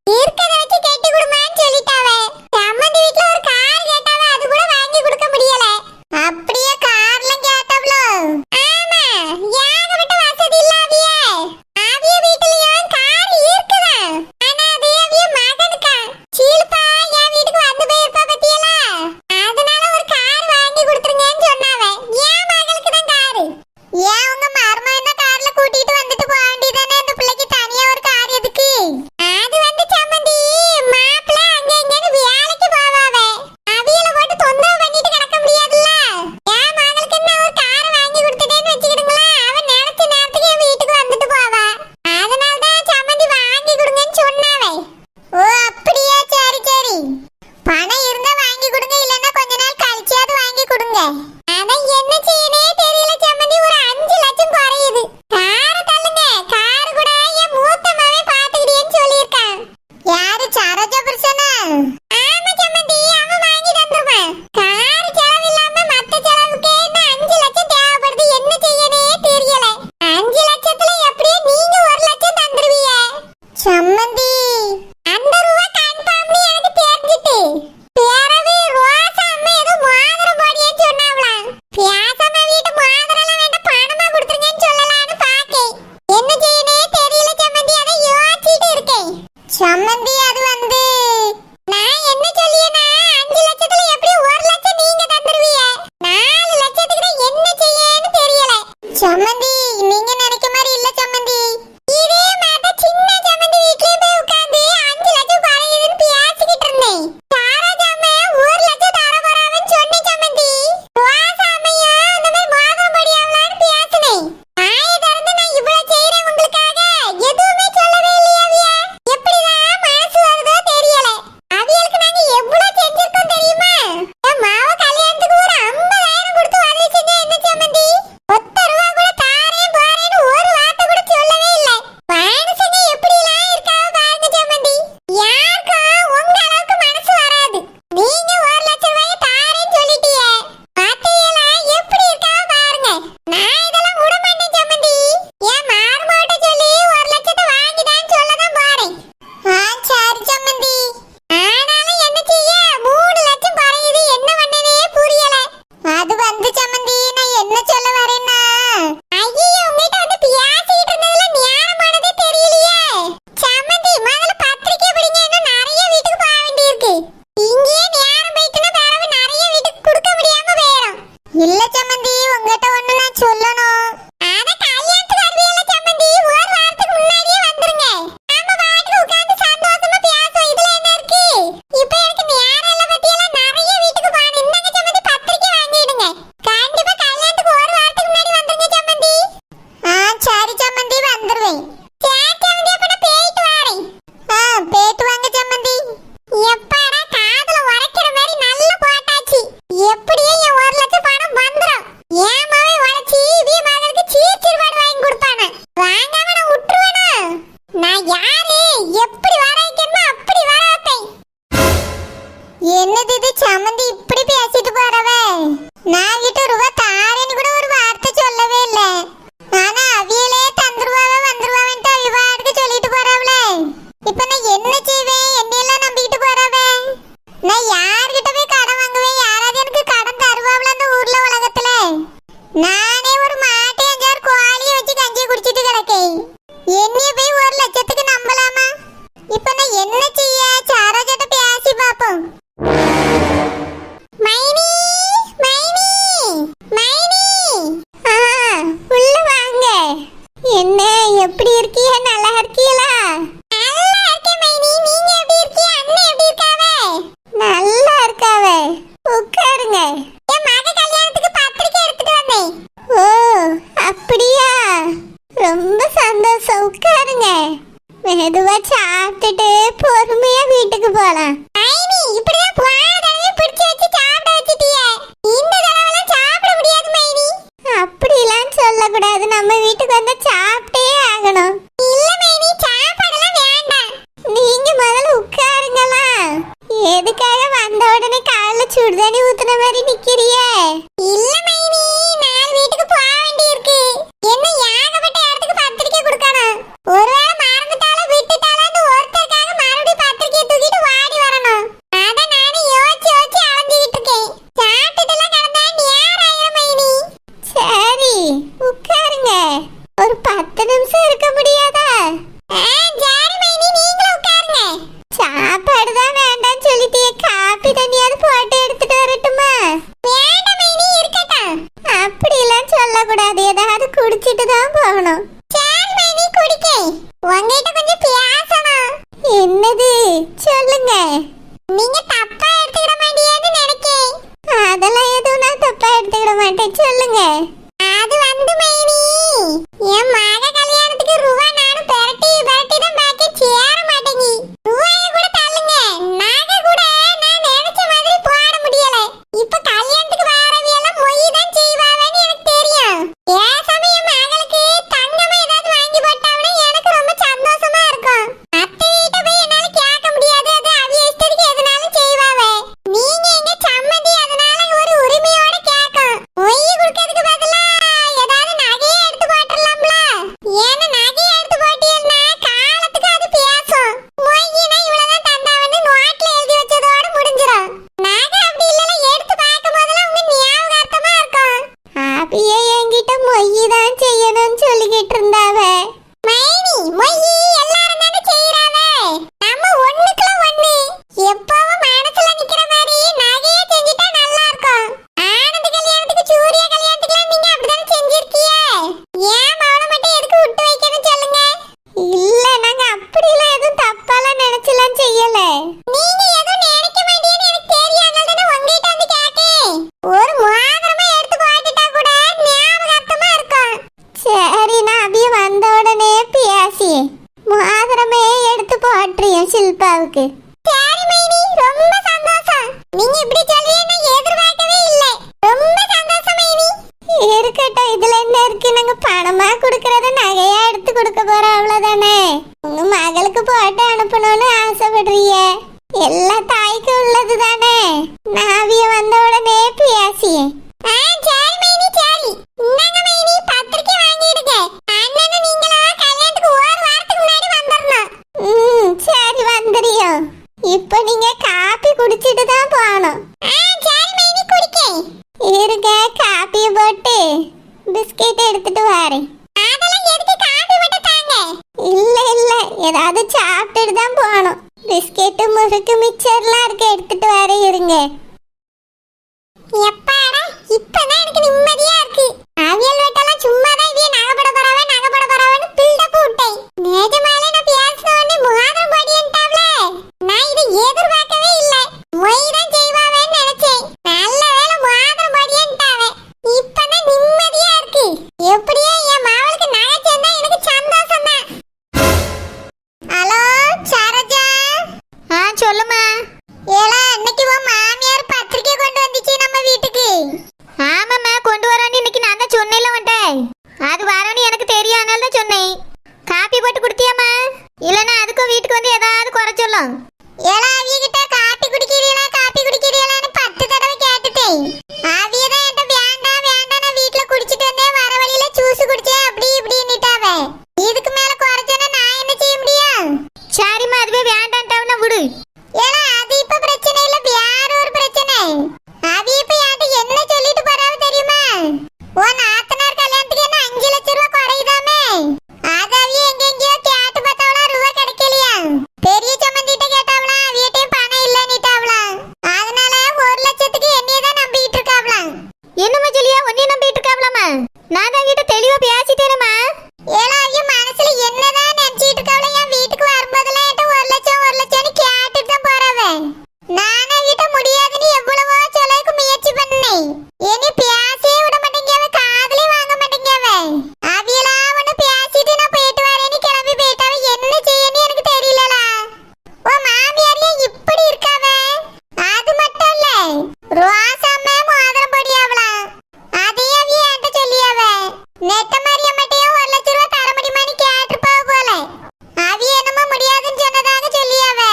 இருக்கத வச்சு கட்டி குடுமான்னு சொல்லிட்டாவே. சம்மந்தி வீட்ல ஒரு கார் கேட்டாவே, அது கூட வாங்கி கொடுக்க முடியல. அப்படியே கார்லாம் கேட்டாவ்ளோ? ஆமா, ஏகப்பட்ட வசதி இல்ல அவியே. அவிய வீட்லயும் கார் இருக்குதா, ஆனா அது அவிய மகனுக்கா. சீல்பா என் வீட்டுக்கு வந்து போயிருப்பா பத்தியலா, அதனால ஒரு கார் வாங்கி கொடுத்துருங்கன்னு சொன்னாவே. என் மகளுக்கு தான் காரு. ஏன் உங்க மருமகன் தான் கார்ல கூட்டிட்டு வந்துட்டு போக வேண்டியதானே? அந்த பிள்ளைக்கு தனியா ஒரு கார் எதுக்கு? அது வந்து சம்மந்தி சொல்லுங்க. நீங்க தப்பா எடுத்துக்கிட மாட்டீங்கன்னு நினைக்கேன். அதெல்லாம் எதுவும் நான் தப்பா எடுத்துக்கிட மாட்டேன், சொல்லுங்க. அது வந்து மைனி, என் மக கல்யாணத்துக்கு ரூபா நானும் பெரட்டி பெரட்டி தான் பாக்கி சேர மாட்டேங்கி. ரூபாய கூட தள்ளுங்க, நகை கூட நான் நினைச்ச மாதிரி போட முடியல. இப்ப கல்யாணத்துக்கு வரவியெல்லாம் மொய் தான் செய்வாங்கன்னு எனக்கு தெரியும். பேசாம என் மகளுக்கு தங்கமா ஏதாவது வாங்கி போட்டாங்கன்னா எனக்கு ரொம்ப சந்தோஷமா இருக்கும். அத்தை வீட்டை போய் என்னால கேட்க முடியாது, அது அவிய இஷ்டத்துக்கு எதுனாலும் செய்வாவே. நீங்க எங்க சம்மந்தி, அதனால ஒரு உரிமையோட கேட்கும். மொய் கொடுக்கறதுக்கு பதிலா ஏதாவது நகையை எடுத்து போட்டுடலாம்ல. ஏன்னா நகையை எடுத்து போட்டீங்கன்னா காலத்துக்கு அது பேசும். மொய்யினா இவ்வளவுதான் தந்தாவன்னு நோட்ல எழுதி வச்சதோட முடிஞ்சிடும். நகை அப்படி இல்லல, எடுத்து பார்க்கும் போதெல்லாம் உங்க ஞாபகார்த்தமா இருக்கும். அப்படியே என்கிட்ட மொய் தான் செய்யணும்னு சொல்லிக்கிட்டு இருந்தாவ. மைனி, மொய் எல்லாரும் தானே செய்யறாவே. நம்ம ஒண்ணுக்குள்ள ஒண்ணு எப்பவும் மனசுல நிக்கிற மாதிரி நகையை செஞ்சிட்டா நல்லா இருக்கும். ஆனந்த கல்யாணத்துக்கு சூர்யா கல்யாணத்துக்குலாம் நீங்க அப்படிதானே செஞ்சிருக்கீங்க. ஏன் மவளை மட்டும் எதுக்கு விட்டு வைக்கணும் சொல்லுங்க. இல்ல, நாங்க அப்படிலாம் எதுவும் தப்பாலாம் நினைச்சலாம் செய்யல. நீங்க எதுவும் நினைக்க மாட்டீங்கன்னு எனக்கு தெரியும், அதனால தானே உங்ககிட்ட வந்து கேட்டேன். ஒரு மோதிரமா எடுத்து போட்டுட்டா கூட ஞாபகார்த்தமா இருக்கும். சரி, நான் அப்படியே வந்த உடனே பேசி மோதிரமே எடுத்து போட்டுறியும் ஷில்பாவுக்கு. சரி மைனி, ரொம்ப சந்தோஷம். நீங்க இப்படி சொல்வீங்க நான் எதிர்பார்க்கவே இல்லை. ரொம்ப சந்தோஷம் மைனி. இருக்கட்டும், இதுல என்ன இருக்கு? நாங்க பணமா குடுக்கறத நகையா எடுத்து கொடுக்க போறோம், அவ்வளவுதானே. உங்க மகளுக்கு போட்டு அனுப்பணும்னு ஆசைப்படுறீங்க, எல்லா தாய்க்கு உள்ளது தானே. நாவிய வந்த உடனே பேசி. சரி மைனி, சரி. இந்தாங்க மைனி, பத்திரிக்கை வாங்கிடுங்க. அண்ணனும் நீங்களும் கல்யாணத்துக்கு ஒரு வாரத்துக்கு முன்னாடி வந்துடணும். சரி, வந்துடுறோம். இப்போ நீங்க காபி குடிச்சிட்டு தான் போகணும். சரி மைனி, குடிக்கேன். இருங்க, காப்பியை போட்டு பிஸ்கெட் எடுத்துட்டு வரேன். அதெல்லாம் எதுக்கு? காபி மட்டும் தாங்க. இல்ல இல்ல, ஏதாவது சாப்பிட்டுட்டு தான் போகணும். பிஸ்கெட்டு முறுக்கு மிக்சர்லாம் இருக்கு, எடுத்துட்டு வரேன். இருங்க. எப்பாடா, இப்பதான் எனக்கு நிம்மதியா இருக்கு. அவியல் வீட்டெல்லாம் சும்மா தான் இவிய நகைப்பட போறவன்னு பில்டப் விட்டேன். நிஜமாலே நான் பேசின உடனே முகாதம் போடியன்ட்டாவ்ல. நான் இதை எதிர்பார்க்கவே இல்ல. மொய் தான் செய்வாவேன்னு நினைச்சேன். நல்ல வேளை முகாதம் போடியன்ட்டாவே. இப்பதான் நிம்மதியா இருக்கு. எப்படியே என் மாவளுக்கு நகை சேர்ந்தா எனக்கு சந்தோஷம் தான். ஹலோ சரோஜா. சொல்லுமா. ஏலா, இன்னைக்கு உன் மாமியார் பத்திரிக்கை கொண்டு வந்துச்சு நம்ம வீட்டுக்கு. ஆமாம்மா, கொண்டு வரான்னு இன்னைக்கு நான் தான் சொன்னேன்ல வந்துட்டேன். அது வரணும்னு எனக்கு தெரியும், அதனால தான் சொன்னேன். காப்பி போட்டு கொடுத்தியாம்மா? இல்லைன்னா அதுக்கும் வீட்டுக்கு வந்து ஏதாவது குறை சொல்லும். ஏலா, அவியகிட்ட காப்பி குடிக்கிறீங்களான்னு 10 தடவை கேட்டுட்டேன். அவிய தான் என்கிட்ட வேண்டாம் வேண்டாம், நான் வீட்டில் குடிச்சிட்டு வந்தேன், வர வழியில ஜூஸ் குடிச்சேன் அப்படி இப்படின்னுட்டாவே. இதுக்கு மேல குறைச்சோன்னா நான் என்ன செய்ய முடியும்? சரிம்மா, அதுவே வேண்டான்ட்டாவுன்னா விடு. ஏலா, அது இப்ப பிரச்சனை இல்ல, வேற ஒரு பிரச்சனை. அவி இப்ப என்கிட்ட என்ன சொல்லிட்டு போறாவ தெரியுமா? உன் நாத்தனார் கல்யாணத்துக்கு என்ன 5 லட்சம் ரூபாய் குறையுதாமே. அது அவிய எங்கெங்கயோ கேட்டு பார்த்தாவளா, ரூபாய் கிடைக்கலையா. பெரிய சம்மந்திட்ட கேட்டாவளா, அவியட்டையும் பணம் இல்லன்னுட்டாவளா. அதனால 1 லட்சத்துக்கு என்னைய தான் நம்பிட்டு இருக்காவளா. என்னம்மா சொல்லியா? உன்னைய நம்பிட்டு இருக்காவளாமா? நான் தான் கிட்ட தெளிவா பேசிட்டேனேம்மா. ஏலா, அவிய மனசுல என்னதான் நினைச்சிட்டு இருக்காவளா? என் வீட்டுக்கு வரும்போதெல்லாம் என்கிட்ட 1 லட்சம்னு கேட்டுட்டு தான் போறாவே. நானே கிட்ட முடியாதுன்னு எவ்வளவோ சொல்லுக்கு முயற்சி பண்ணேன். இனி பேசவே விட மாட்டேங்கவே, காதலே வாங்க மாட்டேங்கவே. அவியலா ஒண்ணு பேசிட்டு நான் போயிட்டு வரேன்னு கிளம்பி போயிட்டாவே. என்ன செய்யன்னு எனக்கு தெரியலலா. ஓ மாமியார் ஏன் இப்படி இருக்காவே? அது மட்டும் இல்ல, ரோசாம்மா மோதிரம் போடியாவளா, அதையும் அவிய என்கிட்ட சொல்லியாவே. நெட்ட மாரியம்மட்டையும் 1 லட்சம் ரூபாய் தர முடியுமான்னு கேட்டுருப்பாவ போல. அவிய என்னமோ முடியாதுன்னு சொன்னதாக சொல்லியாவே.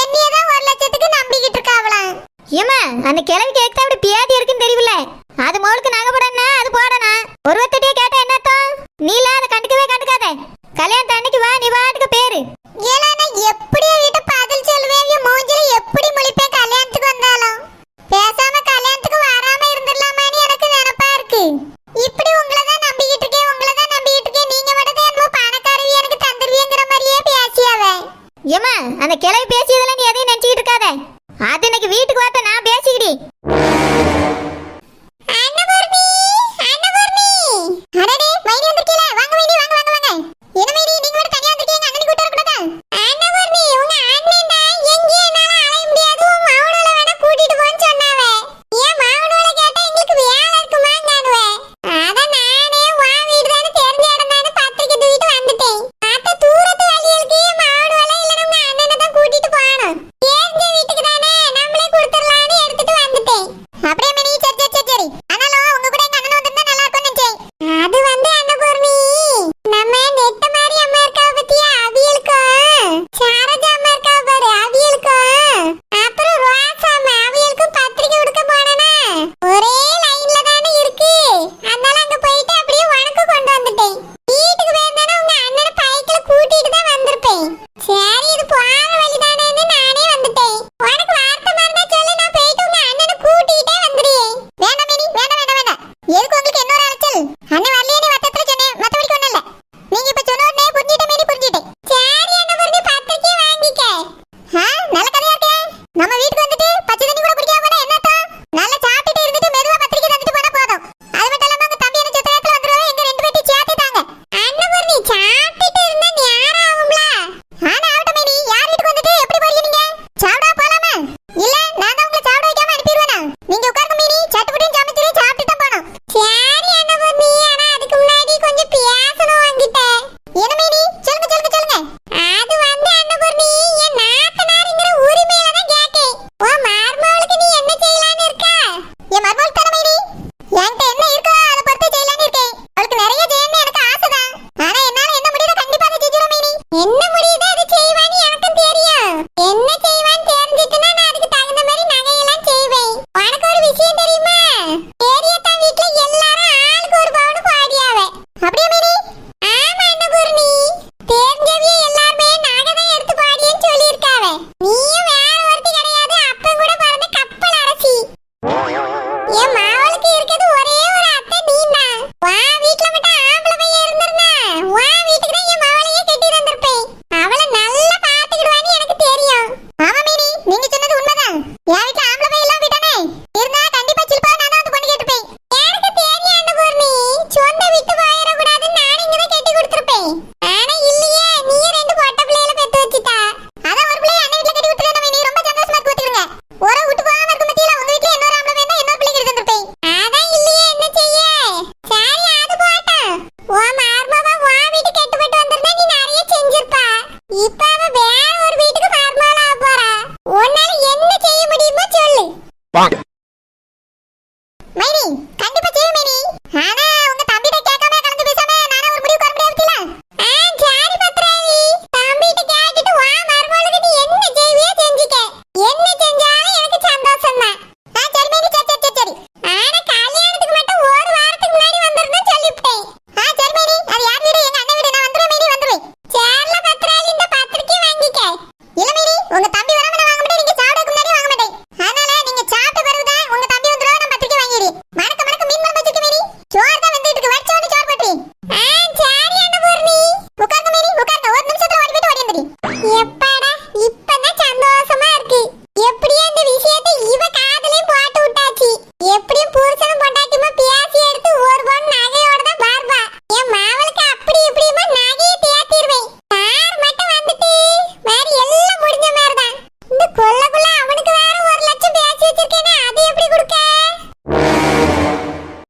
என்னையதான் 1 லட்சத்துக்கு நம்பிக்கிட்டு இருக்காவளா. ஏமா, அந்த கிழவி கேட்க அப்படி பியாதி இருக்குன்னு தெரியல. அது மோளுக்கு நகை போடனா அது போடனா. ஒருவர்கிட்டயே கேட்டா என்ன அர்த்தம்? நீல அதை கண்டுக்காத. கல்யாணத்து அன்னைக்கு வா, நீ பாட்டுக்கு பேரு. ஏன்னா நான் எப்படியே வீட்டை பதில் சொல்லுவேன், மூஞ்சில எப்படி முழிப்பேன் கல்யாணத்துக்கு வந்தாலும். பேசாம கல்யாணத்துக்கு வராம இருந்துடலாமான்னு எனக்கு நினைப்பா இருக்கு. இப்படி உங்களை தான் நம்பிக்கிட்டு இருக்கேன். நீங்க மட்டும் தான் என்னமோ பணக்காரவி எனக்கு தந்துருவீங்கிற மாதிரியே பேசியாவே. ஏமா, அந்த கிளவி பேசியதெல்லாம் நீ எதையும் நினைச்சுக்கிட்டு இருக்காத. அது இன்னைக்கு வீட்டுக்கு வாத்த நான் பேசிக்கிடி.